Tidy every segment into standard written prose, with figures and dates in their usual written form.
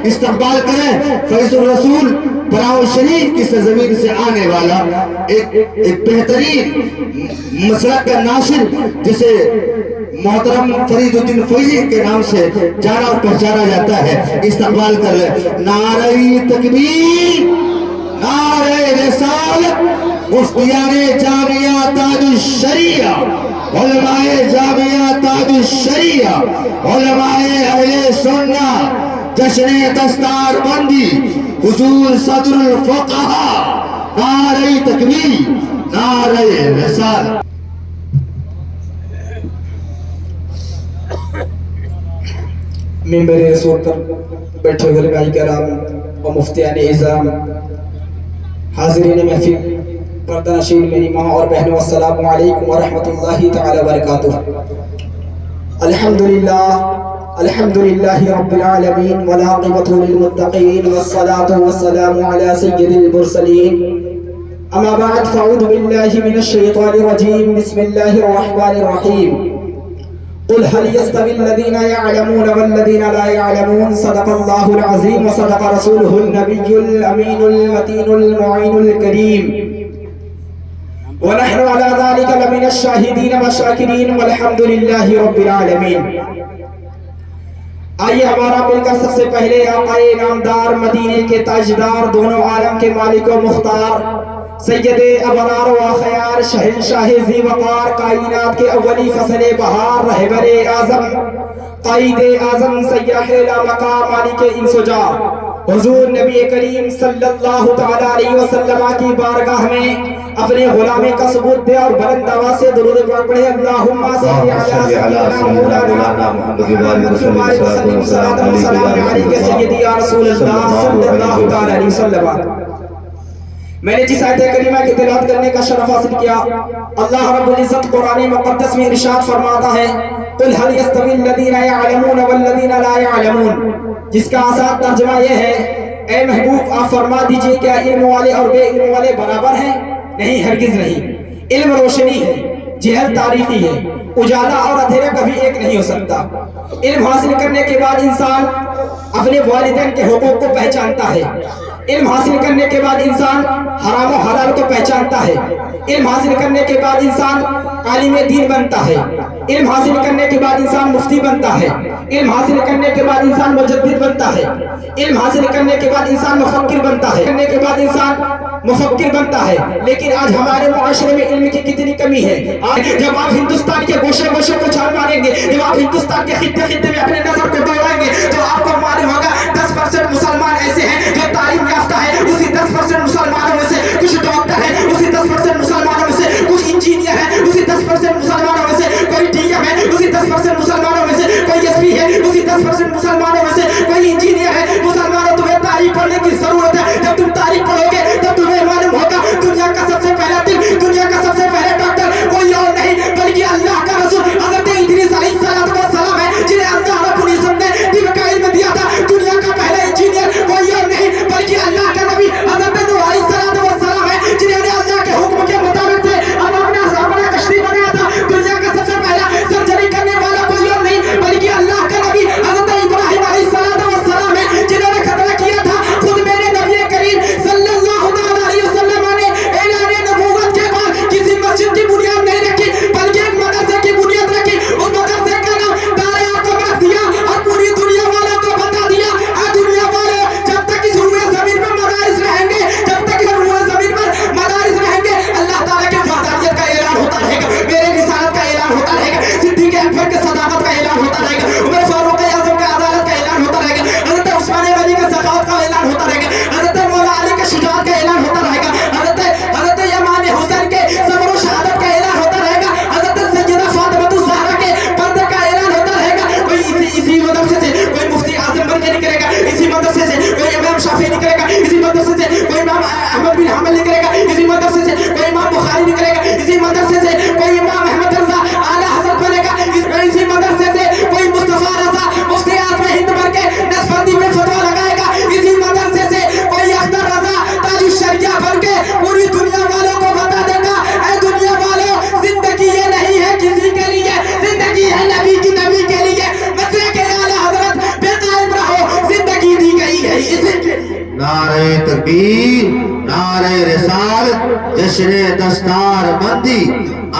استقبال کریں فیض الرسول براؤ شریف کی سرزمین سے آنے والا ایک بہترین مسلک کا ناشر جسے محترم فرید الدین فیضی کے نام سے جانا اور پہچانا جاتا ہے، استقبال کر لیں۔ نعرہ تکبیر، نعرہ رسالت، مفتیان جامعہ تاج الشریعہ، علماء جامعہ تاج الشریعہ، علماء اہل سنت، جشن دستار بندی، حضور صدر الفقہا، نعرہ تکبیر، نعرہ رسالت۔ ممبر رسول پر بیٹھے علماء کرام و مفتیان اعظام، حاضرین محفل، پردہ نشین میری ماں اور بہنوں، السلام علیکم ورحمۃ اللہ تعالی وبرکاتہ۔ الحمدللہ رب العالمین والعاقبۃ للمتقین والصلاة والسلام علی سید المرسلین، اما بعد فاعوذ باللہ من الشیطان الرجیم، بسم اللہ الرحمن الرحیم۔ قل هل يستوي الذين يعلمون والذين لا يعلمون، صدق الله العظيم وصدق رسوله النبي الأمين المتين المعين الكريم، ونحن على ذلك لمن الشاهدين والشاكرين والحمد لله رب العالمين۔ آئیے ہمارا مل کر سب سے پہلے آقائے نامدار، مدینے کے تاجدار، دونوں عالم کے مالک و مختار، سید ابرار و خیار، شہنشاہ ذی وقار، کائنات کے اولی فصل بہار، رہبر اعظم، قائد اعظم، سیاح لامقام، مالک انس و جا، حضور نبی کریم صلی اللہ تعالی علیہ وسلم کی بارگاہ میں اپنے غلامی کا ثبوت دے اور بلند آواز سے درود پاک پڑھے۔ اللہم صلی علی سیدنا مولانا محمد وسلم صلاۃ و سلام علیک سیدی یا رسول اللہ صلی اللہ تعالی علیہ وسلم۔ میں نے جس آیت کریمہ کی تلاوت کرنے کا شرف حاصل کیا، اللہ رب العزت قرآن مقدس میں ارشاد فرماتا ہے قل هل يستوي الذين يعلمون والذين لا يعلمون، جس کا آسان ترجمہ یہ ہے اے محبوب آپ فرما دیجئے کیا علم والے اور بے علم والے برابر ہیں؟ نہیں، ہرگز نہیں۔ علم روشنی ہے، جہل تاریکی ہے، اجالا اور اندھیرا کبھی ایک نہیں ہو سکتا۔ علم حاصل کرنے کے بعد انسان اپنے والدین کے حقوق کو پہچانتا ہے، علم حاصل کرنے کے بعد انسان حرام و حلال کو پہچانتا ہے، علم حاصل کرنے کے بعد انسان عالم دین بنتا ہے، علم حاصل کرنے کے بعد انسان مفتی بنتا ہے، علم حاصل کرنے کے بعد انسان مجدد بنتا ہے، علم حاصل کرنے کے بعد انسان مفکر بنتا ہے، کرنے کے بعد انسان مفکر بنتا ہے۔ لیکن آج ہمارے معاشرے میں علم کی کتنی کمی ہے۔ جب آپ ہندوستان کے گوشے گوشے کو چھان ماریں گے، جب آپ ہندوستان کے خطے خطے میں اپنے نظر کو دوڑائیں گے تو آپ کو معلوم ہوگا 10% مسلمان ایسے ہیں جو تعلیم یافتہ ہے، اسی 10% مسلمانوں میں سے کچھ ڈاکٹر ہیں، اسی 10% مسلمانوں میں سے کچھ انجینئر ہیں، اسی 10% مسلمانوں میں سے کوئی ڈی ایم ہے، اسی 10% مسلمانوں میں سے کوئی ایس پی ہے، اسی 10% مسلمانوں میں سے کوئی انجینئر ہے۔ مسلمانوں تمہیں تاریخ پڑھنے کی ضرورت ہے۔ جب تم تاریخ پڑھو گے تب تمہیں معلوم ہوگا دنیا کا سب سے پہلا دل، دنیا کا سب سے پہلا ڈاکٹر کوئی اور نہیں بلکہ اللہ کا رسول حضرت ادریس علیہ السلام ہے، جنہیں اللہ رب العزت نے طب کا علم تکبیر، نعرہ رسالت، جشن دستار بندی،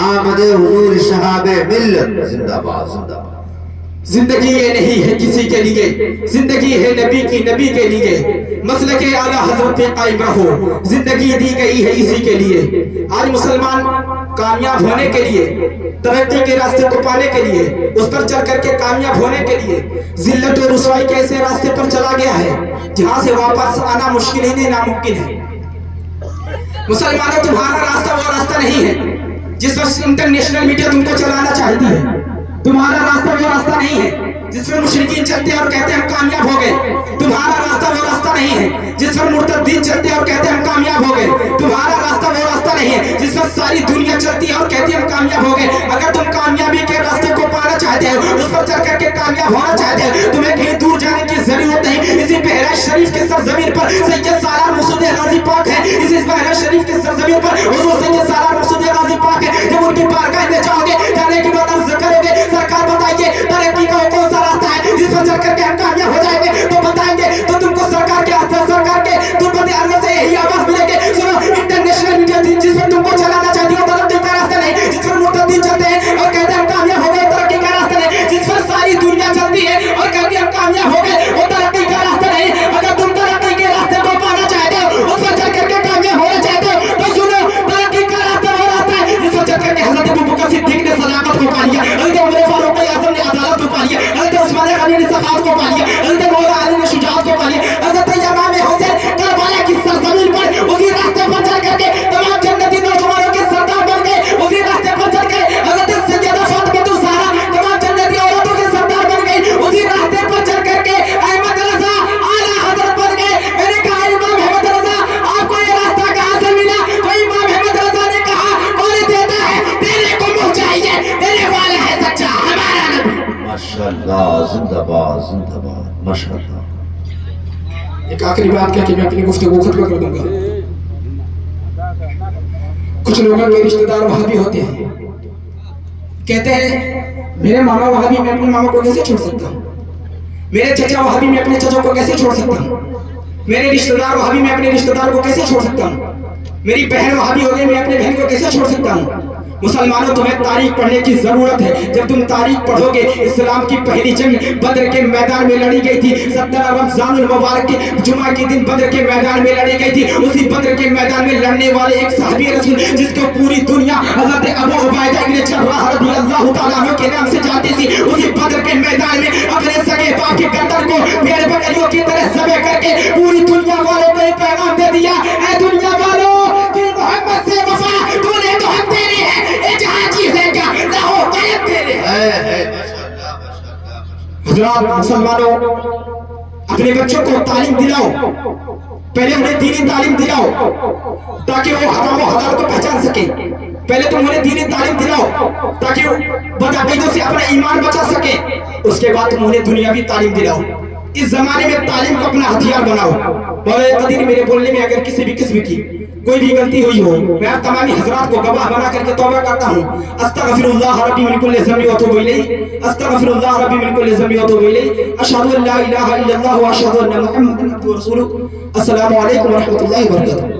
آمد حضور شہاب ملت، زندہ باد زندہ باد۔ زندگی یہ نہیں ہے کسی کے لیے، زندگی ہے نبی کی، نبی کے لیے، مسلک اعلیٰ حضرت قائم رہو، زندگی دی گئی ہے اسی کے لیے۔ آج مسلمان کامیاب ہونے کے لیے، ترقی کے راستے کو پانے کے لیے، اس پر چل کر کے کامیاب ہونے کے لیے ذلت و رسوائی کے ایسے راستے پر چلا گیا ہے جہاں سے واپس آنا مشکل ہی نہیں، ناممکن ہے۔ مسلمانوں، تمہارا راستہ وہ راستہ نہیں ہے جس پر انٹرنیشنل میڈیا تم کو چلانا چاہتی ہے۔ تمہارا راستہ وہ راستہ نہیں ہے جس پر مشرکین چلتے ہیں اور کہتے ہیں ہم کامیاب ہو گئے۔ تمہارا راستہ وہ راستہ نہیں ہے جس پر مرتدین چلتے ہیں اور کہتے ہیں ہم کامیاب ہو گئے۔ تمہارا راستہ وہ راستہ نہیں ہے جس پر ساری دنیا چلتی ہے اور کہتی ہے ہم کامیاب ہو گئے۔ اگر تم کامیابی کے راستے کو پانا چاہتے ہو، اس پر چل کر کے کامیاب ہونا چاہتے ہو، تمہیں کہیں دور جانے کی ضرورت نہیں۔ اسی بہرائچ شریف کے سرزمین پر سید سالار مسعود غازی پاک ہے۔ اسی بہرائچ شریف کے سرزمین پر حضور سید سالار مسعود غازی پاک ہے۔ جب ان کی بارگاہ میں جاؤ گے، جانے کے بعد عرض کرو گے سرکار بتائیے ترقی کا کون سا راستہ ہے جس پر چل کر کے ہم کامیاب ہو جائیں گے، تو بتائیں گے تو تم کو سرکار کے تربت عرض سے یہی آواز ملے گی، سنو انٹرنیشنل میڈیا جس پر تم کو چلانا چاہتی ہو ترقی کا راستہ نہیں، جس پر مرتدین چلتے ہیں اور کہتے ہیں ہم کامیاب ہو گئے، ترقی کا راستہ نہیں، جس پر ساری دنیا چلتی ہے اور کہتی ہے ہم کامیاب ہو گئے، وہ ترقی کا راستہ نہیں۔ اگر تم ترقی کے راستے کو پانا چاہتے ہو، اس پر چل کر کے کامیاب ہونا چاہتے ہو، تو سنو ترقی کا راستہ وہ راستہ ہے جس پر چل کر کے حضرت ابوبکر صدیق نے صداقت کو پا لیا، حضرت عمر فاروق اعظم نے عدالت کو پا لیا، حضرت عثمان غنی نے ثقافت کو پا لیا، حضرت مولا علی نے شجاعت کو پا لیا، حضرت امام حسین کربلا کی سرزمین پر اسی راستے پر چل کر کے تمام جنتی نوجوانوں کے سردار بن گئے، اسی راستے پر چل کر حضرت سیدہ فاطمہ الزہرا تمام جنتی عورتوں کے سردار بن گئی، اسی راستے پر چل کر کے احمد رضا اعلیٰ حضرت بن گئے۔ میں نے کہا امام احمد رضا آپ کو یہ راستہ کہاں سے ملا؟ تو امام احمد رضا نے کہا کون دیتا ہے؟ دینے کو منہ چاہیے، دینے والا ہے سچا ہمارا نبی۔ ماشاءاللہ، زندہ باد زندہ باد، ماشاءاللہ۔ ایک آخری بات کہہ کے میں اپنی گفتگو ختم کر دوں گا۔ کچھ لوگوں کے رشتہ دار وہابی ہوتے ہیں، کہتے ہیں میرے ماما وہابی، میں اپنے ماما کو کیسے چھوڑ سکتا ہوں؟ میرے چچا وہابی، میں اپنے چچا کو کیسے چھوڑ سکتا ہوں؟ میرے رشتہ دار وہابی، میں اپنے رشتہ دار کو کیسے چھوڑ سکتا ہوں؟ میری بہن وہابی ہو گئی، میں اپنے بہن کو کیسے چھوڑ سکتا ہوں؟ مسلمانوں، تمہیں تاریخ پڑھنے کی ضرورت ہے۔ جب تم تاریخ پڑھو گے، اسلام کی پہلی جنگ بدر کے میدان میں لڑی گئی تھی، 17 رمضان المبارک کے جمعہ کے دن بدر کے میدان میں لڑی گئی تھی۔ اسی بدر کے میدان میں لڑنے والے ایک صحابی رسول جس کو پوری دنیا حضرت ابو عبیدہ ابن جراح رضی اللہ تعالیٰ عنہ کے نام سے جانتی تھی، اسی بدر کے میدان میں اپنے سگے باپ کے گردن کو بھیڑ بکریوں کی طرح ذبح کر کے پوری دنیا والوں کو ایک پیغام دے دیا، اے دنیا والوں کہ محمد سے وفا تو نے تو ہم تیرے ہیں، حضرات مسلمانوں، اپنے بچوں کو تعلیم دلاؤ، پہلے انہیں دینی تعلیم دلاؤ تاکہ وہ حرام و حلال کو پہچان سکیں۔ پہلے تم انہیں دینی تعلیم دلاؤ تاکہ بدعقیدوں سے اپنا ایمان بچا سکیں، اس کے بعد تم انہیں دنیاوی تعلیم دلاؤ۔ اس زمانے میں تعلیم کو اپنا ہتھیار بناؤ۔ مولا قدیر، میرے بولنے میں اگر کسی بھی قسم کی کوئی بھی غلطی ہوئی ہو، میں آپ تمامی حضرات کو گواہ بنا کر کے توبہ کرتا ہوں۔ استغفر اللہ ربی من کل ذنب واتوب الیہ، استغفر اللہ ربی من کل ذنب واتوب الیہ، اشہد ان لا الہ الا اللہ واشہد ان محمدا عبدہ ورسولہ۔ السلام علیکم ورحمۃ اللہ وبرکاتہ۔